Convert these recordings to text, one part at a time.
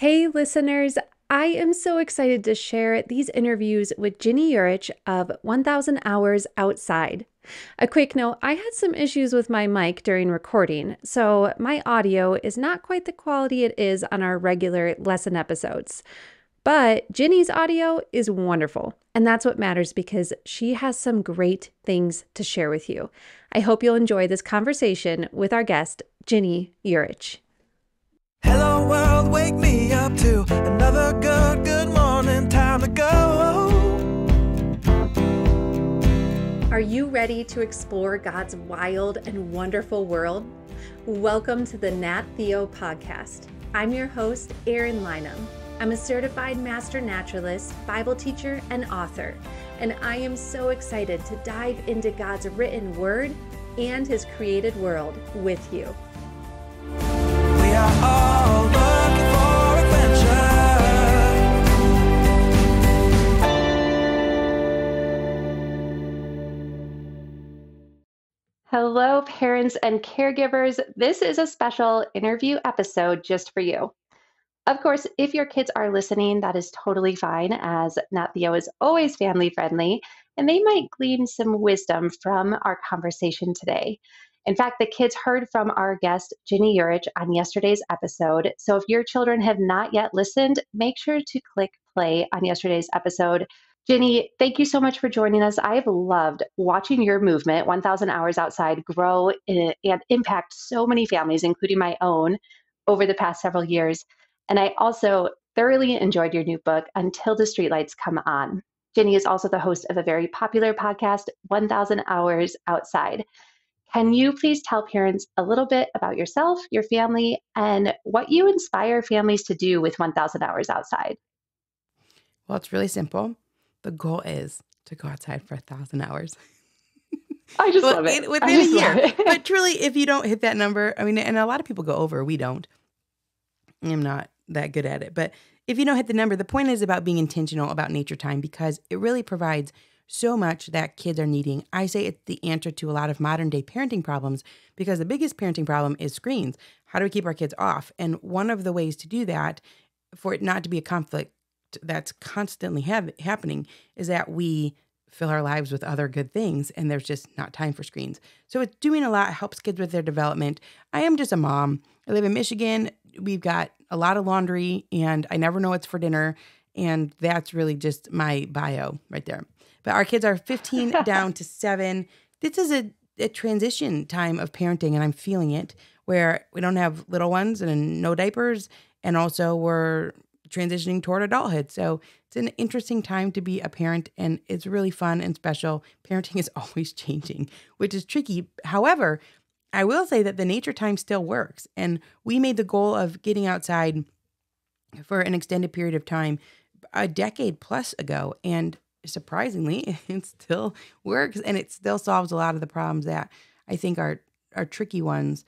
Hey, listeners. I am so excited to share these interviews with Ginny Yurich of 1000 Hours Outside. A quick note, I had some issues with my mic during recording, so my audio is not quite the quality it is on our regular lesson episodes. But Ginny's audio is wonderful, and that's what matters because she has some great things to share with you. I hope you'll enjoy this conversation with our guest, Ginny Yurich. Hello world, wake me up to another good morning, time to go. Are you ready to explore God's wild and wonderful world? Welcome to the Nat Theo podcast. I'm your host, Erin Lynham. I'm a certified master naturalist, Bible teacher, and author, and I am so excited to dive into God's written word and his created world with you. We are all looking for adventure. Hello, parents and caregivers. This is a special interview episode just for you. Of course, if your kids are listening, that is totally fine, as Nat Theo is always family friendly, and they might glean some wisdom from our conversation today. In fact, the kids heard from our guest, Ginny Yurich, on yesterday's episode. So if your children have not yet listened, make sure to click play on yesterday's episode. Ginny, thank you so much for joining us. I have loved watching your movement, 1000 Hours Outside, grow and impact so many families, including my own, over the past several years. And I also thoroughly enjoyed your new book, Until the Streetlights Come On. Ginny is also the host of a very popular podcast, 1000 Hours Outside. Can you please tell parents a little bit about yourself, your family, and what you inspire families to do with 1000 Hours Outside? Well, it's really simple. The goal is to go outside for 1,000 hours. I just love it. Within a year. But truly, if you don't hit that number, and a lot of people go over, we don't. I'm not that good at it. But if you don't hit the number, the point is about being intentional about nature time because it really provides so much that kids are needing. I say it's the answer to a lot of modern day parenting problems because the biggest parenting problem is screens. How do we keep our kids off? And one of the ways to do that, for it not to be a conflict that's constantly happening, is that we fill our lives with other good things and there's just not time for screens. So it's doing a lot, helps kids with their development. I am just a mom. I live in Michigan. We've got a lot of laundry and I never know what's for dinner. And that's really just my bio right there. But our kids are 15 down to 7. This is a transition time of parenting and I'm feeling it where we don't have little ones and no diapers. And also we're transitioning toward adulthood. So it's an interesting time to be a parent and it's really fun and special. Parenting is always changing, which is tricky. However, I will say that the nature time still works. And we made the goal of getting outside for an extended period of time a decade plus ago. And surprisingly, it still works and it still solves a lot of the problems that I think are tricky ones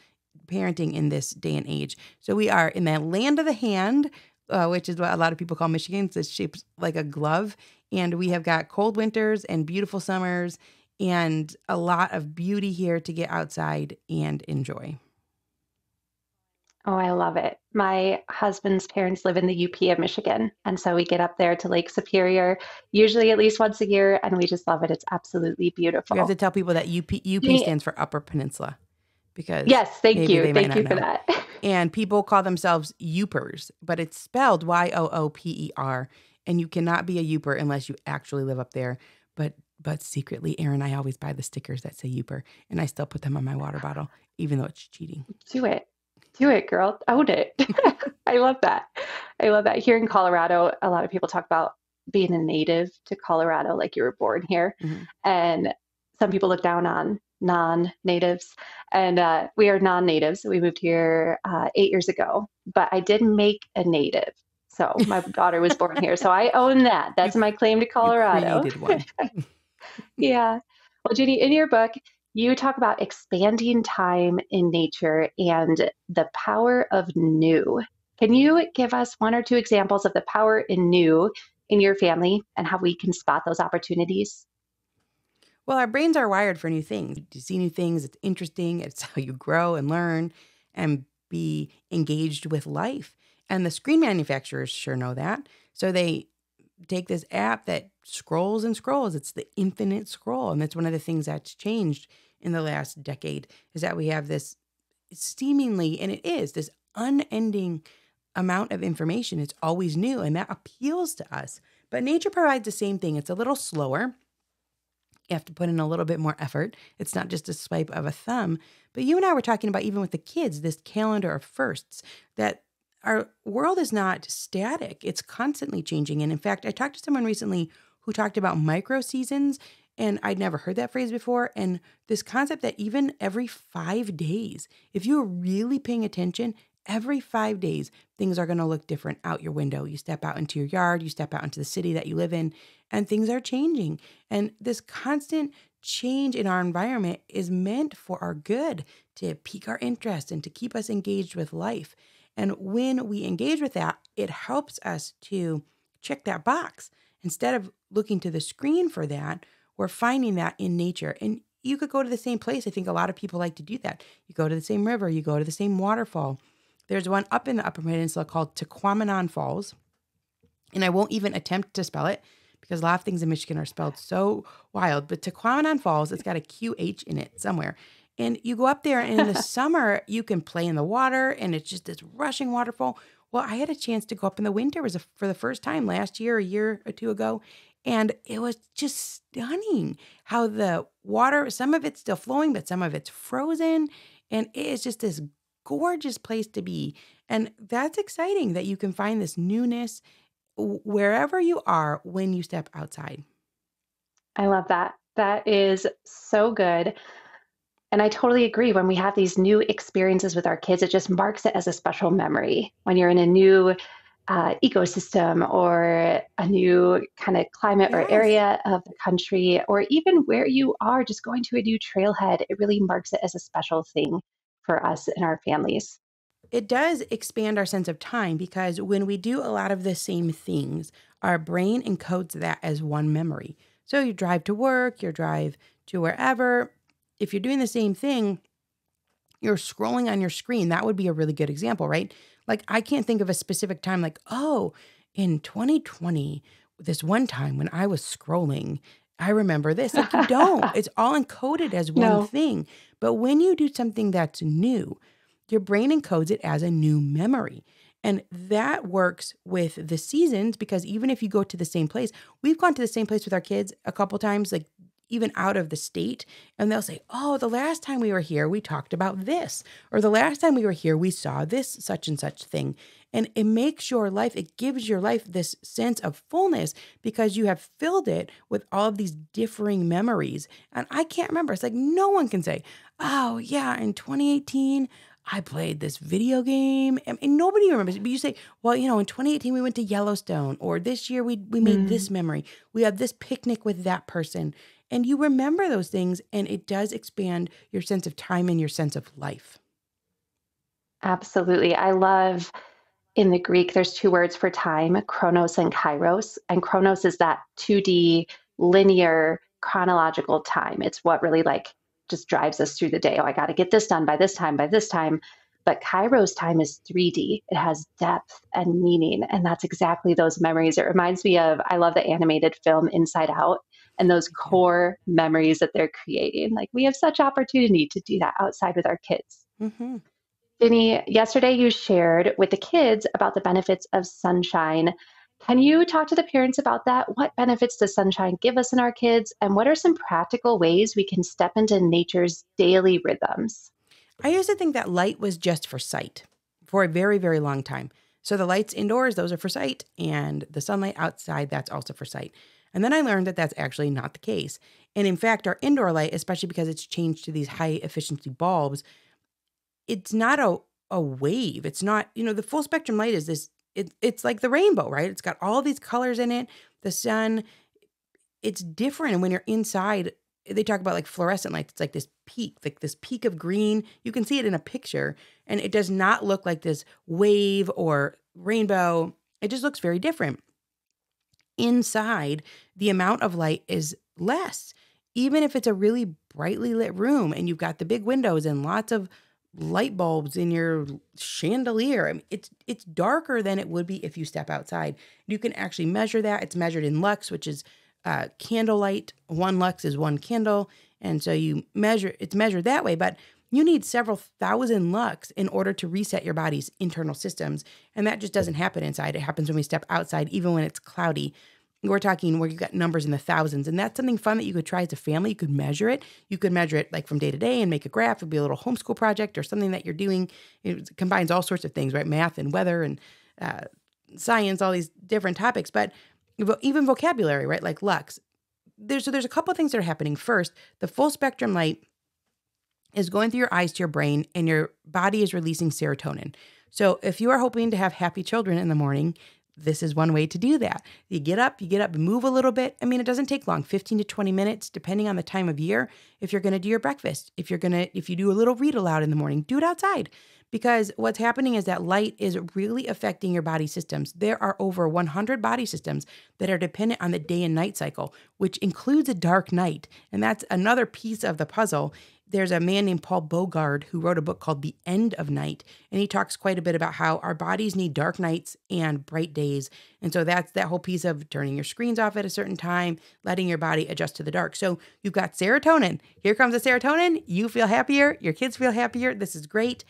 parenting in this day and age. So we are in the land of the hand, which is what a lot of people call Michigan. It's shaped like a glove. And we have got cold winters and beautiful summers and a lot of beauty here to get outside and enjoy. Oh, I love it. My husband's parents live in the UP of Michigan. And so we get up there to Lake Superior, usually at least once a year, and we just love it. It's absolutely beautiful. We have to tell people that UP stands for Upper Peninsula because yes, thank you. They might Thank you not for know. that. And people call themselves Yoopers, but it's spelled Yooper. And you cannot be a Yooper unless you actually live up there. But secretly, Erin, I always buy the stickers that say Yooper, and I still put them on my water bottle, even though it's cheating. Do it. Do it, girl. Own it. I love that. I love that. Here in Colorado, a lot of people talk about being a native to Colorado, like you were born here. Mm-hmm. And some people look down on non-natives. And we are non-natives. We moved here 8 years ago, but I did make a native. So my daughter was born here. So I own that. That's my claim to Colorado. You created one. Yeah. Well, Ginny, in your book, you talk about expanding time in nature and the power of new. Can you give us one or two examples of the power in new in your family and how we can spot those opportunities? Well, our brains are wired for new things. To see new things, it's interesting. It's how you grow and learn and be engaged with life. And the screen manufacturers sure know that. So they take this app that scrolls and scrolls. It's the infinite scroll. And that's one of the things that's changed in the last decade is that we have this seemingly, and it is, this unending amount of information. It's always new, and that appeals to us. But nature provides the same thing. It's a little slower. You have to put in a little bit more effort. It's not just a swipe of a thumb. But you and I were talking about, even with the kids, this calendar of firsts, that our world is not static. It's constantly changing. And in fact, I talked to someone recently who talked about micro seasons, and I'd never heard that phrase before. And this concept that even every 5 days, if you're really paying attention, every 5 days, things are going to look different out your window. You step out into your yard, you step out into the city that you live in, and things are changing. And this constant change in our environment is meant for our good, to pique our interest and to keep us engaged with life. And when we engage with that, it helps us to check that box. Instead of looking to the screen for that, we're finding that in nature. And you could go to the same place. I think a lot of people like to do that. You go to the same river, you go to the same waterfall. There's one up in the Upper Peninsula called Tequamanon Falls. And I won't even attempt to spell it because a lot of things in Michigan are spelled so wild. But Tequamanon Falls, it's got a QH in it somewhere. And you go up there, and in the summer, you can play in the water, and it's just this rushing waterfall. Well, I had a chance to go up in the winter. It was for the first time last year, a year or two ago. And it was just stunning how the water, some of it's still flowing, but some of it's frozen. And it is just this gorgeous place to be. And that's exciting that you can find this newness wherever you are when you step outside. I love that. That is so good. And I totally agree. When we have these new experiences with our kids, it just marks it as a special memory. When you're in a new ecosystem or a new kind of climate or Yes. area of the country, or even where you are just going to a new trailhead, it really marks it as a special thing for us and our families. It does expand our sense of time because when we do a lot of the same things, our brain encodes that as one memory. So you drive to work, you drive to wherever. If you're doing the same thing, you're scrolling on your screen. That would be a really good example, right? Like, I can't think of a specific time, like, oh, in 2020, this one time when I was scrolling, I remember this. Like, you don't. It's all encoded as one No, thing. But when you do something that's new, your brain encodes it as a new memory. And that works with the seasons because even if you go to the same place, we've gone to the same place with our kids a couple times, like even out of the state, and they'll say, oh, the last time we were here, we talked about this, or the last time we were here, we saw this such and such thing. And it makes your life, it gives your life this sense of fullness because you have filled it with all of these differing memories. And I can't remember. It's like no one can say, oh, yeah, in 2018, I played this video game. And nobody remembers. But you say, well, in 2018, we went to Yellowstone, or this year we made mm, this memory. We had this picnic with that person. And you remember those things, and it does expand your sense of time and your sense of life. absolutely. I love in the Greek, there's two words for time, chronos and kairos. And chronos is that 2D linear chronological time. It's what really like just drives us through the day. Oh, I got to get this done by this time, by this time. But kairos time is 3D. It has depth and meaning. And that's exactly those memories. It reminds me of, I love the animated film Inside Out and those Yeah. core memories that they're creating. Like we have such opportunity to do that outside with our kids. Mm-hmm. Jenny, yesterday you shared with the kids about the benefits of sunshine. Can you talk to the parents about that? What benefits does sunshine give us and our kids? And what are some practical ways we can step into nature's daily rhythms? I used to think that light was just for sight for a very, very long time. So the lights indoors, those are for sight, and the sunlight outside, that's also for sight. And then I learned that that's actually not the case. And in fact, our indoor light, especially because it's changed to these high efficiency bulbs, it's not a wave. It's not, the full spectrum light is this, it's like the rainbow, right? It's got all these colors in it. The sun, it's different. And when you're inside, they talk about like fluorescent lights. It's like this peak of green. You can see it in a picture, and it does not look like this wave or rainbow. It just looks very different. Inside, the amount of light is less. Even if it's a really brightly lit room and you've got the big windows and lots of light bulbs in your chandelier. I mean, it's darker than it would be if you step outside. You can actually measure that. It's measured in lux, which is candlelight. 1 lux is 1 candle. And so it's measured that way, but you need several thousand lux in order to reset your body's internal systems. And that just doesn't happen inside. It happens when we step outside, even when it's cloudy. We're talking where you've got numbers in the thousands. And that's something fun that you could try as a family. You could measure it. You could measure it like from day to day and make a graph. It'd be a little homeschool project or something that you're doing. It combines all sorts of things, right? Math and weather and science, all these different topics. But even vocabulary, right? Like lux. There's a couple of things that are happening. First, the full spectrum light is going through your eyes to your brain, and your body is releasing serotonin. So if you are hoping to have happy children in the morning, this is one way to do that. You get up, move a little bit. I mean, it doesn't take long, 15 to 20 minutes, depending on the time of year. If you're going to do your breakfast, if you do a little read aloud in the morning, do it outside. Because what's happening is that light is really affecting your body systems. There are over 100 body systems that are dependent on the day and night cycle, which includes a dark night. And that's another piece of the puzzle. There's a man named Paul Bogard who wrote a book called The End of Night. And he talks quite a bit about how our bodies need dark nights and bright days. And so that's that whole piece of turning your screens off at a certain time, letting your body adjust to the dark. So you've got serotonin. Here comes the serotonin. You feel happier. Your kids feel happier. This is great.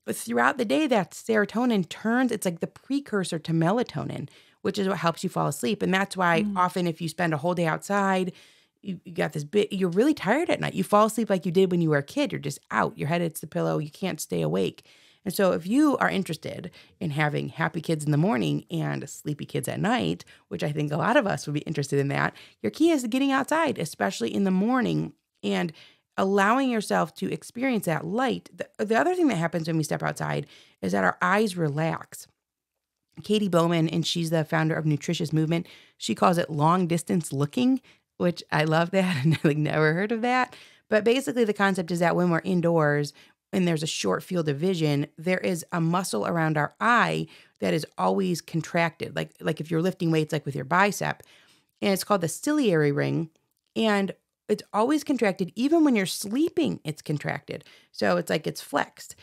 But throughout the day, that serotonin turns, it's like the precursor to melatonin, which is what helps you fall asleep. And that's why often if you spend a whole day outside, you got this bit, you're really tired at night. You fall asleep like you did when you were a kid. You're just out. Your head hits the pillow. You can't stay awake. And so if you are interested in having happy kids in the morning and sleepy kids at night, which I think a lot of us would be interested in that, your key is getting outside, especially in the morning, and allowing yourself to experience that light. The other thing that happens when we step outside is that our eyes relax. Katie Bowman, and she's the founder of Nutritious Movement, she calls it long distance looking, which I love that. And I never heard of that. But basically the concept is that when we're indoors and there's a short field of vision, there is a muscle around our eye that is always contracted. Like if you're lifting weights, like with your bicep, and it's called the ciliary ring. And it's always contracted. Even when you're sleeping, it's contracted. So it's like it's flexed.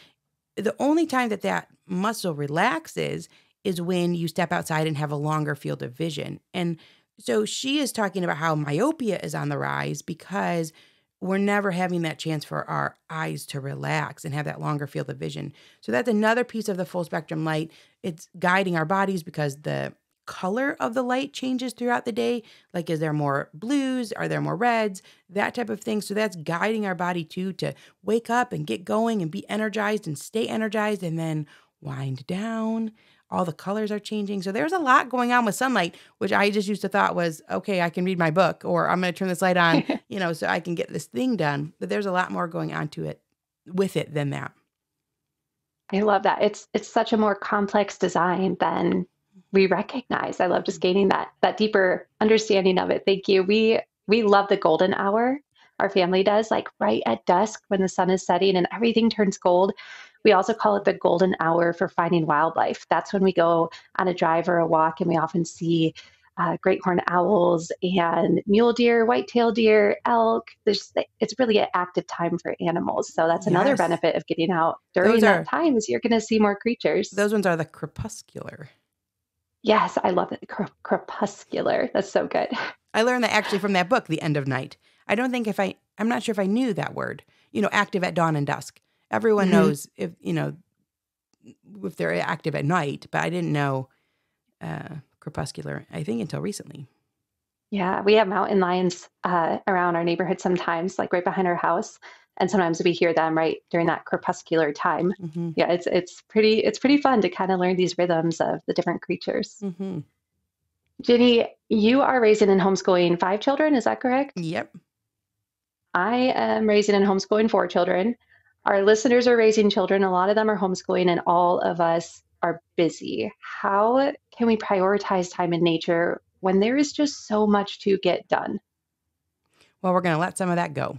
The only time that muscle relaxes is when you step outside and have a longer field of vision. And so she is talking about how myopia is on the rise because we're never having that chance for our eyes to relax and have that longer field of vision. So that's another piece of the full spectrum light. It's guiding our bodies because the color of the light changes throughout the day. Like, is there more blues? Are there more reds? That type of thing. So that's guiding our body too, to wake up and get going and be energized and stay energized and then wind down. All the colors are changing. So there's a lot going on with sunlight, which I just used to thought was, okay, I can read my book, or I'm going to turn this light on, so I can get this thing done. But there's a lot more going on to it with it than that. I love that. It's such a more complex design than we recognize. I love just gaining that deeper understanding of it. Thank you. We love the golden hour. Our family does, like right at dusk when the sun is setting and everything turns gold. We also call it the golden hour for finding wildlife. That's when we go on a drive or a walk, and we often see great horned owls and mule deer, white-tailed deer, elk. It's really an active time for animals. So that's another benefit of getting out during that time, is you're going to see more creatures. Those ones are the crepuscular. Yes, I love it. Crepuscular. That's so good. I learned that actually from that book, The End of Night. I'm not sure if I knew that word, active at dawn and dusk. Everyone knows if they're active at night, but I didn't know crepuscular, I think, until recently. Yeah, we have mountain lions around our neighborhood sometimes, like right behind our house. And sometimes we hear them right during that crepuscular time. Mm-hmm. Yeah, it's pretty fun to kind of learn these rhythms of the different creatures. Mm-hmm. Ginny, you are raising and homeschooling 5 children, is that correct? Yep. I am raising and homeschooling 4 children. Our listeners are raising children. A lot of them are homeschooling, and all of us are busy. How can we prioritize time in nature when there is just so much to get done? Well, we're going to let some of that go,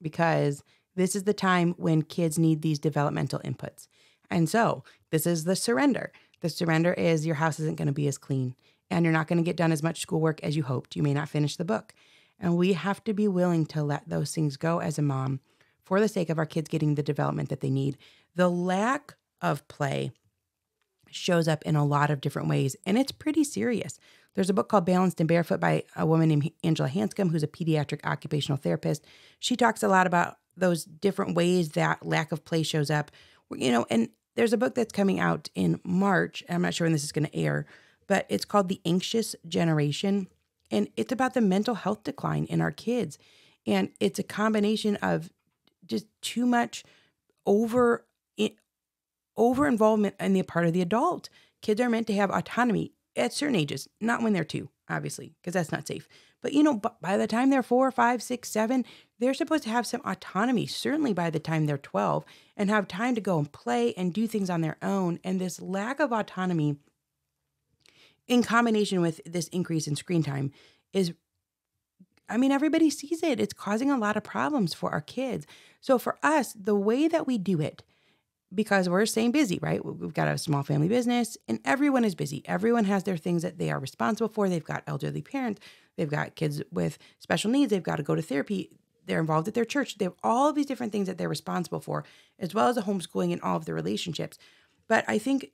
because this is the time when kids need these developmental inputs. And so this is the surrender. The surrender is your house isn't going to be as clean, and you're not going to get done as much schoolwork as you hoped. You may not finish the book. And we have to be willing to let those things go as a mom for the sake of our kids getting the development that they need. The lack of play shows up in a lot of different ways, and it's pretty serious. There's a book called Balanced and Barefoot by a woman named Angela Hanscom, who's a pediatric occupational therapist. She talks a lot about those different ways that lack of play shows up. And there's a book that's coming out in March. I'm not sure when this is going to air, but it's called The Anxious Generation. And it's about the mental health decline in our kids. And it's a combination of just too much over involvement on the part of the adult. Kids are meant to have autonomy at certain ages, not when they're 2, obviously, because that's not safe. But by the time they're 4, 5, 6, 7, they're supposed to have some autonomy, certainly by the time they're 12, and have time to go and play and do things on their own. And this lack of autonomy in combination with this increase in screen time everybody sees it. It's causing a lot of problems for our kids. So for us, the way that we do it, because we're staying busy, right? We've got a small family business and everyone is busy. Everyone has their things that they are responsible for. They've got elderly parents. They've got kids with special needs. They've got to go to therapy. They're involved at their church. They have all of these different things that they're responsible for, as well as the homeschooling and all of the relationships. But I think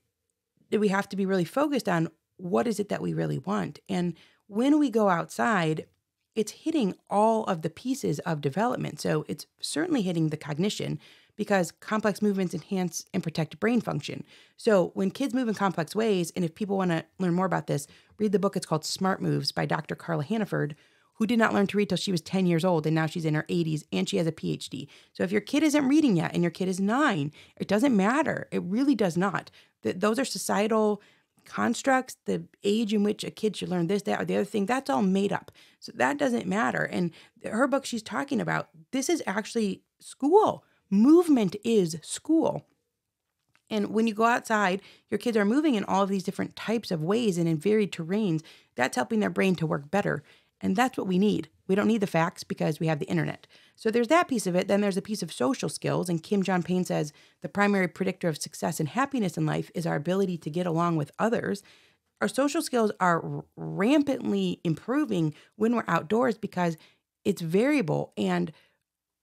that we have to be really focused on what is it that we really want. And when we go outside, it's hitting all of the pieces of development. So it's certainly hitting the cognition, because complex movements enhance and protect brain function. So when kids move in complex ways, and if people want to learn more about this, read the book. It's called Smart Moves by Dr. Carla Hannaford, who did not learn to read till she was 10 years old, and now she's in her 80s, and she has a PhD. So if your kid isn't reading yet and your kid is 9, it doesn't matter. It really does not. Those are societal constructs. The age in which a kid should learn this, that, or the other thing, that's all made up. So that doesn't matter. And her book, she's talking about, this is actually school. Movement is school. And when you go outside, your kids are moving in all of these different types of ways and in varied terrains. That's helping their brain to work better. And that's what we need. We don't need the facts because we have the internet. So there's that piece of it. Then there's a piece of social skills. And Kim John Payne says the primary predictor of success and happiness in life is our ability to get along with others. Our social skills are rampantly improving when we're outdoors because it's variable, and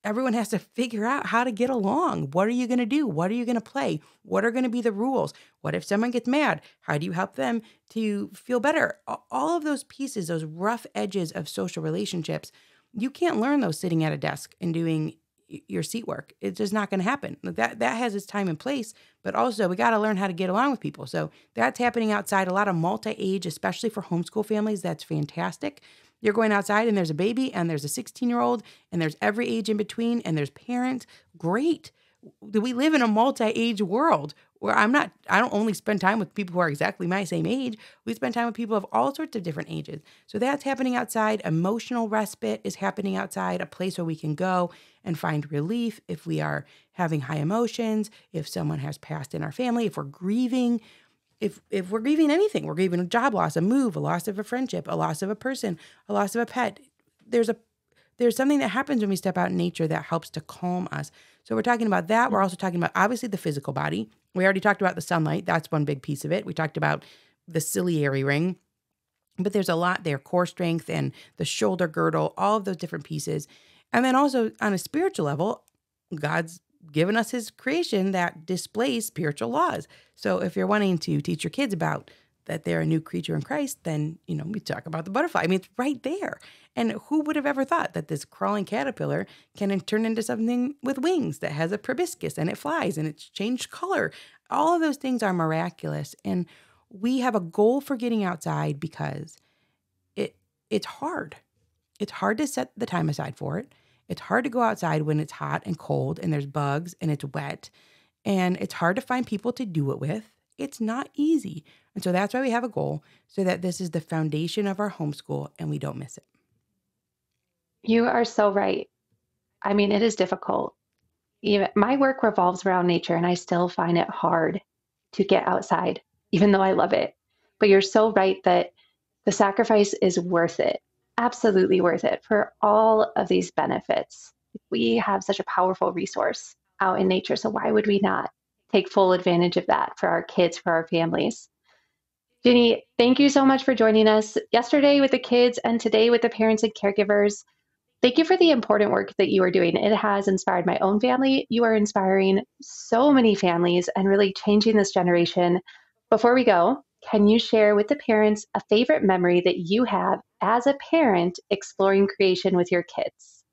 everyone has to figure out how to get along. What are you going to do? What are you going to play? What are going to be the rules? What if someone gets mad? How do you help them to feel better? All of those pieces, those rough edges of social relationships, you can't learn those sitting at a desk and doing your seat work. It's just not going to happen. That has its time and place, but also we got to learn how to get along with people. So that's happening outside. A lot of multi-age, especially for homeschool families. That's fantastic. You're going outside and there's a baby and there's a 16-year-old and there's every age in between and there's parents. Great. We live in a multi-age world where I don't only spend time with people who are exactly my same age. We spend time with people of all sorts of different ages. So that's happening outside. Emotional respite is happening outside, a place where we can go and find relief if we are having high emotions, if someone has passed in our family, if we're grieving. If we're grieving anything, we're grieving a job loss, a move, a loss of a friendship, a loss of a person, a loss of a pet. There's something that happens when we step out in nature that helps to calm us. So we're talking about that. We're also talking about, obviously, the physical body. We already talked about the sunlight. That's one big piece of it. We talked about the ciliary ring. But there's a lot there, core strength and the shoulder girdle, all of those different pieces. And then also on a spiritual level, God's given us his creation that displays spiritual laws. So if you're wanting to teach your kids about that they're a new creature in Christ, then, we talk about the butterfly. I mean, it's right there. And who would have ever thought that this crawling caterpillar can turn into something with wings that has a proboscis and it flies and it's changed color? All of those things are miraculous. And we have a goal for getting outside because it's hard. It's hard to set the time aside for it. It's hard to go outside when it's hot and cold and there's bugs and it's wet. And it's hard to find people to do it with. It's not easy. And so that's why we have a goal, so that this is the foundation of our homeschool and we don't miss it. You are so right. I mean, it is difficult. Even my work revolves around nature, and I still find it hard to get outside, even though I love it. But you're so right that the sacrifice is worth it. Absolutely worth it for all of these benefits. We have such a powerful resource out in nature. So why would we not take full advantage of that for our kids, for our families? Ginny, thank you so much for joining us yesterday with the kids and today with the parents and caregivers. Thank you for the important work that you are doing. It has inspired my own family. You are inspiring so many families and really changing this generation. Before we go, can you share with the parents a favorite memory that you have as a parent exploring creation with your kids?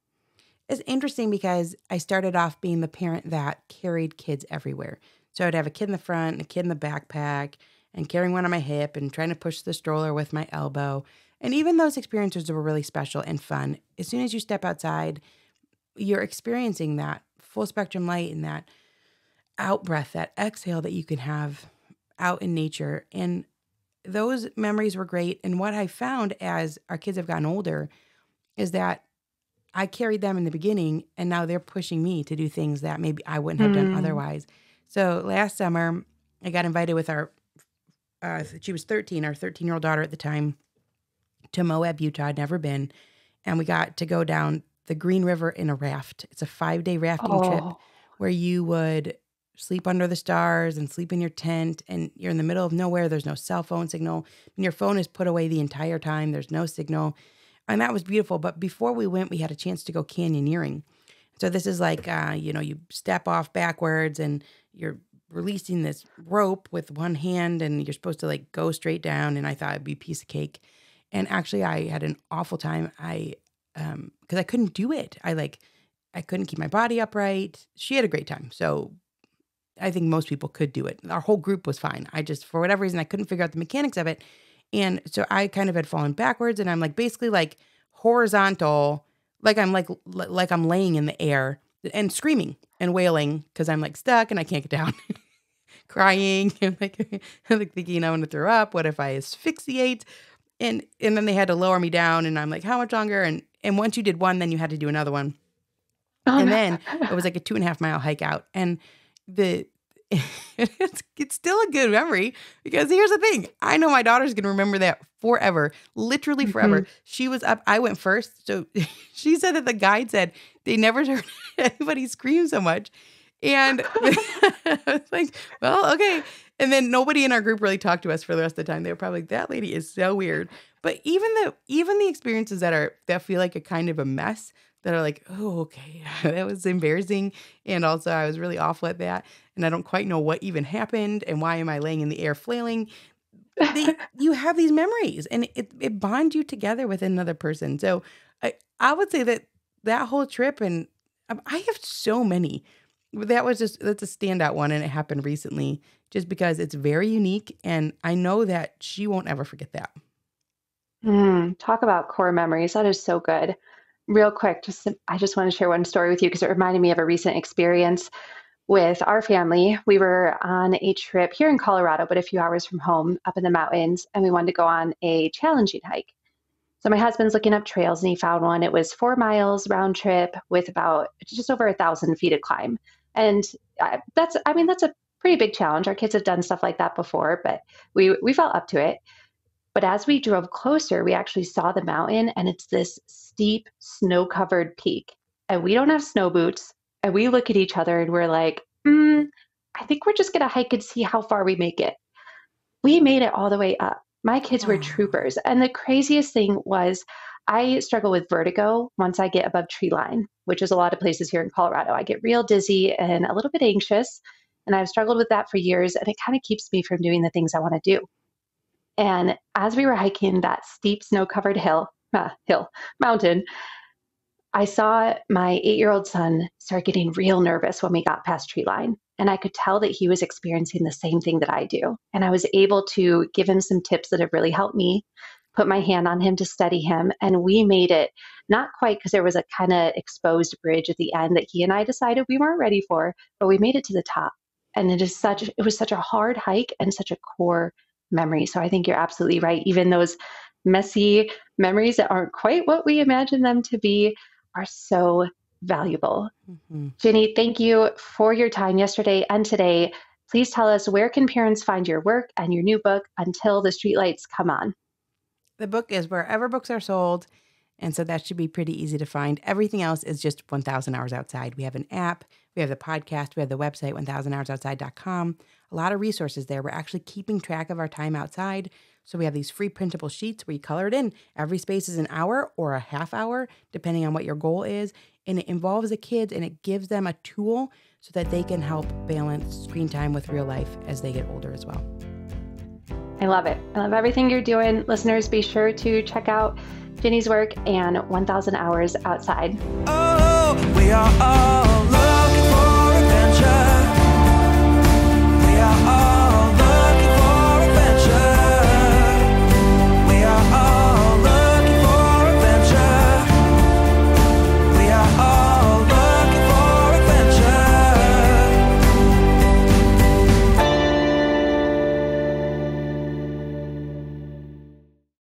It's interesting because I started off being the parent that carried kids everywhere. So I'd have a kid in the front and a kid in the backpack and carrying one on my hip and trying to push the stroller with my elbow. And even those experiences were really special and fun. As soon as you step outside, you're experiencing that full spectrum light and that out breath, that exhale that you can have out in nature. And those memories were great. And what I found as our kids have gotten older is that I carried them in the beginning, and now they're pushing me to do things that maybe I wouldn't have done Hmm. otherwise. So last summer, I got invited with she was 13, our 13-year-old daughter at the time, to Moab, Utah. I'd never been. And we got to go down the Green River in a raft. It's a 5-day rafting trip Oh, where you would sleep under the stars and sleep in your tent, and you're in the middle of nowhere. There's no cell phone signal. And your phone is put away the entire time. There's no signal. And that was beautiful. But before we went, we had a chance to go canyoneering. So this is like, you step off backwards and you're releasing this rope with one hand and you're supposed to like go straight down. And I thought it'd be a piece of cake. And actually I had an awful time. Because I couldn't do it. I couldn't keep my body upright. She had a great time. So I think most people could do it. Our whole group was fine. I just, for whatever reason, I couldn't figure out the mechanics of it. And so I kind of had fallen backwards and I'm like basically like horizontal, like I'm laying in the air and screaming and wailing because I'm like stuck and I can't get down, crying and I'm like thinking I'm gonna throw up. What if I asphyxiate? And then they had to lower me down and I'm like, how much longer? And once you did one, then you had to do another one. oh And no. then it was like a 2.5 mile hike out. And the it's still a good memory because here's the thing. I know my daughter's gonna remember that forever, literally forever. Mhm. She was up, I went first. So she said that the guide said they never heard anybody scream so much. And I was like, well, okay. And then nobody in our group really talked to us for the rest of the time. They were probably like, that lady is so weird. But even the experiences that feel like a kind of a mess, that are like, oh, okay, that was embarrassing. And also I was really awful at that. And I don't quite know what even happened and why am I laying in the air flailing. You have these memories and it bonds you together with another person. So I would say that whole trip, and I have so many. That's a standout one, and it happened recently just because it's very unique, and I know that she won't ever forget that. Talk about core memories. That is so good. Real quick, I just want to share one story with you because it reminded me of a recent experience with our family. We were on a trip here in Colorado, but a few hours from home up in the mountains, and we wanted to go on a challenging hike. So my husband's looking up trails and he found one. It was 4 miles round trip with about just over 1,000 feet of climb. And that's a pretty big challenge. Our kids have done stuff like that before, but we felt up to it. But as we drove closer, we actually saw the mountain and it's this steep, snow covered peak. And we don't have snow boots. And we look at each other and we're like, I think we're just going to hike and see how far we make it. We made it all the way up. My kids were Oh. troopers. And the craziest thing was, I struggle with vertigo once I get above tree line, which is a lot of places here in Colorado. I get real dizzy and a little bit anxious. And I've struggled with that for years. And it kind of keeps me from doing the things I want to do. And as we were hiking that steep snow covered mountain, I saw my 8-year-old son start getting real nervous when we got past tree line. And I could tell that he was experiencing the same thing that I do. And I was able to give him some tips that have really helped me, put my hand on him to steady him. And we made it, not quite because there was a kind of exposed bridge at the end that he and I decided we weren't ready for, but we made it to the top. And it was such a hard hike and such a core memory. So I think you're absolutely right. Even those messy memories that aren't quite what we imagine them to be are so valuable. Mhm. Ginny, thank you for your time yesterday and today. Please tell us, where can parents find your work and your new book, Until the Streetlights Come On? The book is wherever books are sold. And so that should be pretty easy to find. Everything else is just 1000 Hours Outside. We have an app, we have the podcast, we have the website, 1000hoursoutside.com. a lot of resources there. We're actually keeping track of our time outside. So we have these free printable sheets where you color it in. Every space is an hour or a half hour, depending on what your goal is. And it involves the kids and it gives them a tool so that they can help balance screen time with real life as they get older as well. I love it. I love everything you're doing. Listeners, be sure to check out Ginny's work and 1,000 Hours Outside. Oh, we are all